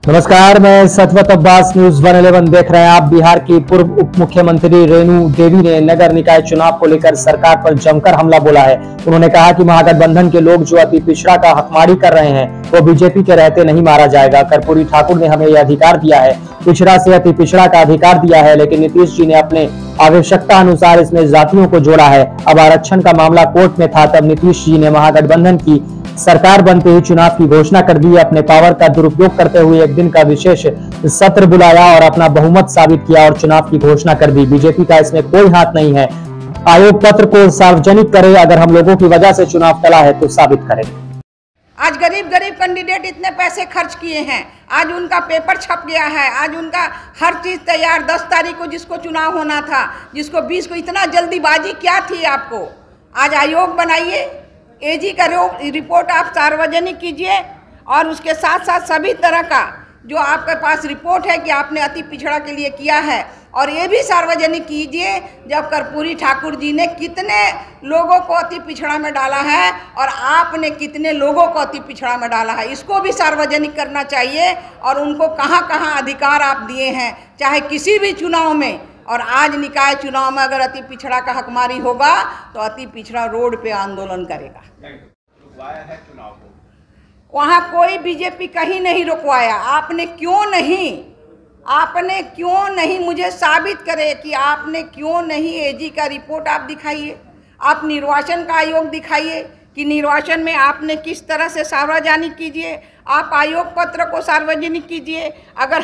नमस्कार, मैं सतवत अब्बास, न्यूज 111 देख रहे हैं आप। बिहार की पूर्व उप मुख्यमंत्री रेणु देवी ने नगर निकाय चुनाव को लेकर सरकार पर जमकर हमला बोला है। उन्होंने कहा कि महागठबंधन के लोग जो अति पिछड़ा का हकमारी कर रहे हैं वो बीजेपी के रहते नहीं मारा जाएगा। कर्पूरी ठाकुर ने हमें यह अधिकार दिया है, पिछड़ा से अति पिछड़ा का अधिकार दिया है, लेकिन नीतीश जी ने अपने आवश्यकता अनुसार इसमें जातियों को जोड़ा है। अब आरक्षण का मामला कोर्ट में था, तब नीतीश जी ने महागठबंधन की सरकार बनते ही चुनाव की घोषणा कर दी। अपने पावर का दुरुपयोग करते हुए एक दिन का विशेष सत्र बुलाया और अपना बहुमत साबित किया और चुनाव की घोषणा कर दी। बीजेपी का इसमें कोई हाथ नहीं है। आयोग पत्र को सार्वजनिक करे, अगर हम लोगों की वजह से चुनाव टला है तो साबित करे। आज गरीब कैंडिडेट इतने पैसे खर्च किए हैं, आज उनका पेपर छप गया है, आज उनका हर चीज तैयार। 10 तारीख को जिसको चुनाव होना था, जिसको 20 को, इतना जल्दीबाजी क्या थी आपको? आज आयोग बनाइए, एजी का रिपोर्ट आप सार्वजनिक कीजिए और उसके साथ साथ सभी तरह का जो आपके पास रिपोर्ट है कि आपने अति पिछड़ा के लिए किया है, और ये भी सार्वजनिक कीजिए जब कर्पूरी ठाकुर जी ने कितने लोगों को अति पिछड़ा में डाला है और आपने कितने लोगों को अति पिछड़ा में डाला है, इसको भी सार्वजनिक करना चाहिए। और उनको कहाँ कहाँ अधिकार आप दिए हैं, चाहे किसी भी चुनाव में। और आज निकाय चुनाव में अगर अति पिछड़ा का हकमारी होगा तो अति पिछड़ा रोड पे आंदोलन करेगा। वहाँ कोई बीजेपी कहीं नहीं रुकवाया। आपने क्यों नहीं मुझे साबित करे कि आपने क्यों नहीं। एजी का रिपोर्ट आप दिखाइए, आप निर्वाचन का आयोग दिखाइए कि निर्वाचन में आपने किस तरह से सार्वजनिक कीजिए। आप आयोग पत्र को सार्वजनिक कीजिए। अगर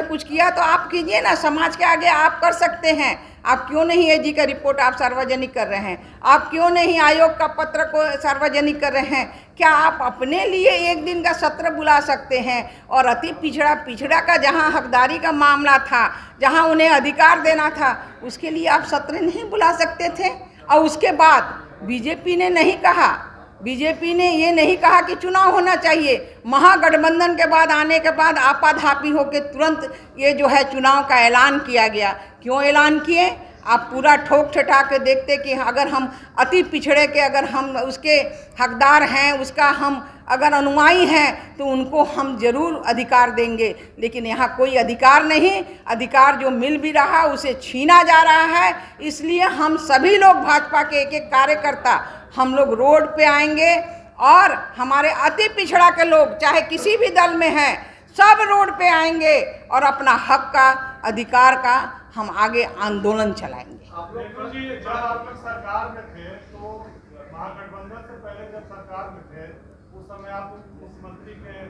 कुछ किया तो आप कीजिए ना, समाज के आगे आप कर सकते हैं। आप क्यों नहीं एजी का रिपोर्ट आप सार्वजनिक कर रहे हैं? आप क्यों नहीं आयोग का पत्र को सार्वजनिक कर रहे हैं? क्या आप अपने लिए एक दिन का सत्र बुला सकते हैं? और अति पिछड़ा का जहां हकदारी का मामला था, जहां उन्हें अधिकार देना था, उसके लिए आप सत्र नहीं बुला सकते थे? और उसके बाद बीजेपी ने ये नहीं कहा कि चुनाव होना चाहिए। महागठबंधन के बाद आने के बाद आपाधापी होकर तुरंत ये जो है चुनाव का ऐलान किया गया। क्यों ऐलान किए? आप पूरा ठोक ठटा के देखते कि अगर हम अति पिछड़े के, अगर हम उसके हकदार हैं, उसका हम अगर अनुयायी हैं, तो उनको हम जरूर अधिकार देंगे। लेकिन यहाँ कोई अधिकार नहीं। अधिकार जो मिल भी रहा उसे छीना जा रहा है। इसलिए हम सभी लोग, भाजपा के एक एक कार्यकर्ता, हम लोग रोड पे आएंगे और हमारे अति पिछड़ा के लोग चाहे किसी भी दल में हैं, सब रोड पे आएंगे और अपना हक का, अधिकार का हम आगे आंदोलन चलाएंगे। आप लोग जी जब आप लोग सरकार में थे, तो महागठबंधन से पहले जब सरकार में थे, उस समय आप मुख्यमंत्री के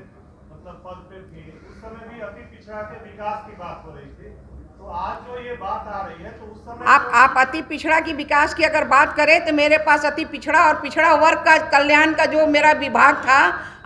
पद पे थे, उस समय भी अति पिछड़ा के विकास की बात हो रही थी। तो आज जो ये बात आ रही है, तो उस समय आप अति पिछड़ा की विकास की अगर बात करें तो मेरे पास अति पिछड़ा और पिछड़ा वर्ग का कल्याण का जो मेरा विभाग था,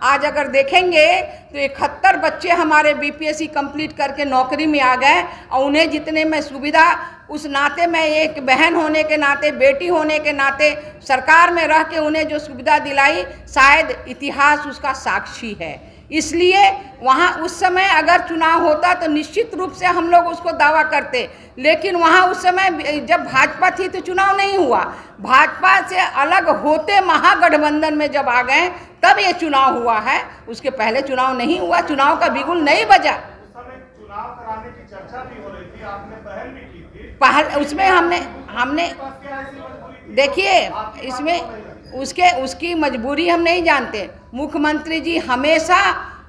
आज अगर देखेंगे तो 71 बच्चे हमारे बीपीएससी कंप्लीट करके नौकरी में आ गए। और उन्हें जितने में सुविधा, उस नाते मैं एक बहन होने के नाते, बेटी होने के नाते सरकार में रह के उन्हें जो सुविधा दिलाई, शायद इतिहास उसका साक्षी है। इसलिए वहाँ उस समय अगर चुनाव होता तो निश्चित रूप से हम लोग उसको दावा करते। लेकिन वहाँ उस समय जब भाजपा थी तो चुनाव नहीं हुआ। भाजपा से अलग होते महागठबंधन में जब आ गए तब ये चुनाव हुआ है। उसके पहले चुनाव नहीं हुआ, चुनाव का बिगुल नहीं बजा। उस समय चुनाव कराने की चर्चा भी हो रही थी, आपने पहल भी की थी। पहल उसमें हमने देखिए, इसमें उसकी मजबूरी हम नहीं जानते। मुख्यमंत्री जी हमेशा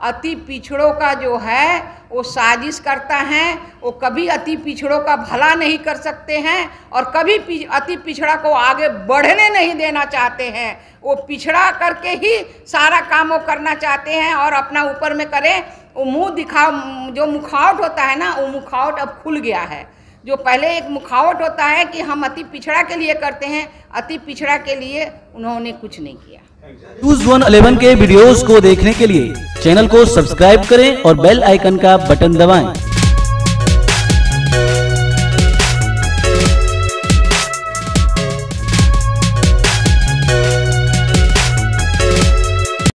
अति पिछड़ों का जो है वो साजिश करता है। वो कभी अति पिछड़ों का भला नहीं कर सकते हैं और कभी अति पिछड़ा को आगे बढ़ने नहीं देना चाहते हैं। वो पिछड़ा करके ही सारा काम वो करना चाहते हैं और अपना ऊपर में करें। वो मुँह दिखाओ, जो मुखावट होता है ना, वो मुखावट अब खुल गया है। जो पहले एक मुखावट होता है कि हम अति पिछड़ा के लिए करते हैं, अति पिछड़ा के लिए उन्होंने कुछ नहीं किया। न्यूज 111 के वीडियोस को देखने के लिए चैनल को सब्सक्राइब करें और बेल आइकन का बटन दबाएं।